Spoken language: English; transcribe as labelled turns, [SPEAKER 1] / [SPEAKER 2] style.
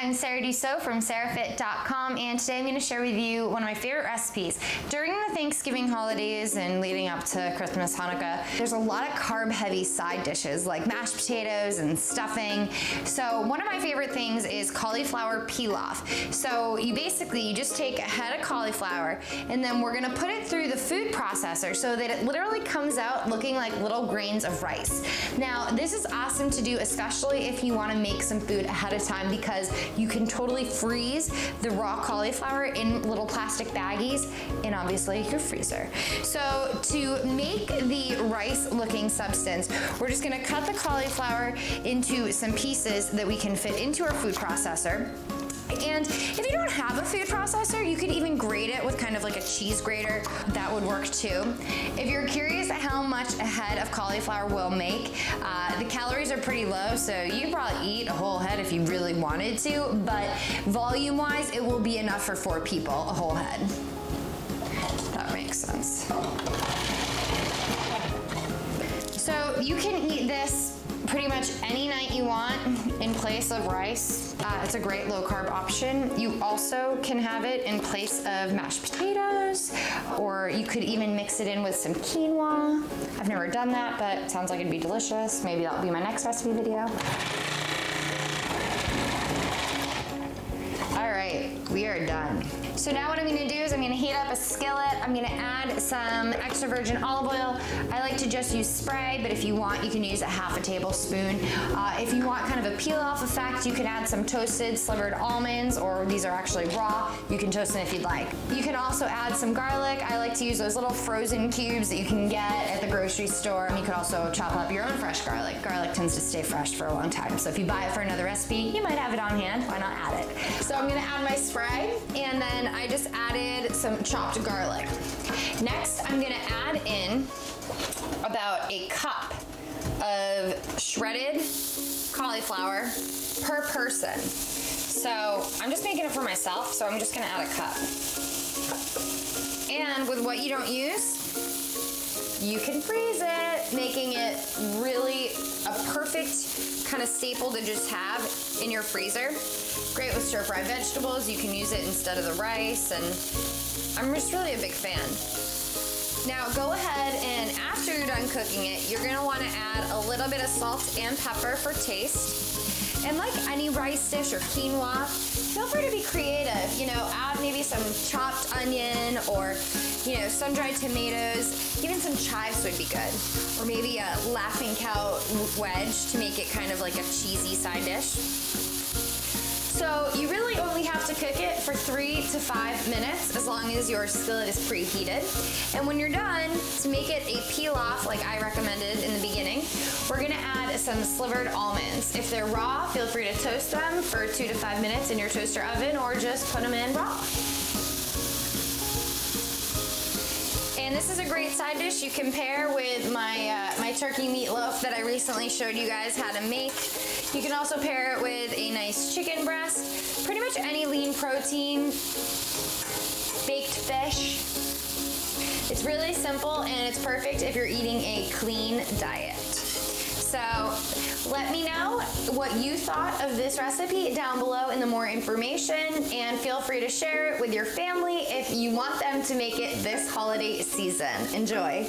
[SPEAKER 1] I'm Sarah Dussault from sarahfit.com, and today I'm going to share with you one of my favorite recipes. During the Thanksgiving holidays and leading up to Christmas, Hanukkah, there's a lot of carb-heavy side dishes like mashed potatoes and stuffing. So one of my favorite things is cauliflower pilaf. So you just take a head of cauliflower, and then we're going to put it through the food processor so that it literally comes out looking like little grains of rice. Now, this is awesome to do, especially if you want to make some food ahead of time, because you can totally freeze the raw cauliflower in little plastic baggies in obviously your freezer. So to make the rice looking substance, we're just gonna cut the cauliflower into some pieces that we can fit into our food processor. And if you don't have a food processor, you could even grate it with kind of like a cheese grater. That would work too. If you're curious how much a head of cauliflower will make, the calories are pretty low, so you could probably eat a whole head if you really wanted to, but volume-wise, it will be enough for 4 people, a whole head. That makes sense. So you can eat this pretty much any night you want in place of rice. It's a great low carb option. You also can have it in place of mashed potatoes, or you could even mix it in with some quinoa. I've never done that, but it sounds like it'd be delicious. Maybe that'll be my next recipe video. All right, we are done. So now what I'm gonna do is I'm gonna heat up a skillet. I'm gonna add some extra virgin olive oil. I like to just use spray, but if you want, you can use a ½ tablespoon. If you want kind of a peel-off effect, you can add some toasted slivered almonds, or these are actually raw. You can toast them if you'd like. You can also add some garlic. I like to use those little frozen cubes that you can get at the grocery store. You could also chop up your own fresh garlic. Garlic tends to stay fresh for a long time, so if you buy it for another recipe, you might have it on hand. Why not add it? So I'm gonna add my spray, and then I just added some chopped garlic. Next, I'm gonna add in about a cup of shredded cauliflower per person. So I'm just making it for myself, so I'm just gonna add a cup. And with what you don't use, you can freeze it, making it really a perfect kind of staple to just have in your freezer. Great with stir-fried vegetables. You can use it instead of the rice, and I'm just really a big fan. Now go ahead, and after you're done cooking it, you're gonna wanna add a little bit of salt and pepper for taste. And like any rice dish or quinoa, feel free to be creative. You know, add maybe some chopped onion, or sun-dried tomatoes. Even some chives would be good. Or maybe a Laughing Cow wedge to make it kind of like a cheesy side dish. So you really only have to cook it for 3 to 5 minutes, as long as your skillet is preheated. And when you're done, to make it a peel-off like I recommended in the beginning, we're gonna add some slivered almonds. If they're raw, feel free to toast them for 2 to 5 minutes in your toaster oven, or just put them in raw. And this is a great side dish you can pair with my turkey meatloaf that I recently showed you guys how to make. You can also pair it with a nice chicken breast, pretty much any lean protein, baked fish. It's really simple, and it's perfect if you're eating a clean diet. So let me know what you thought of this recipe down below in the more information, and feel free to share it with your family if you want them to make it this holiday season. Enjoy.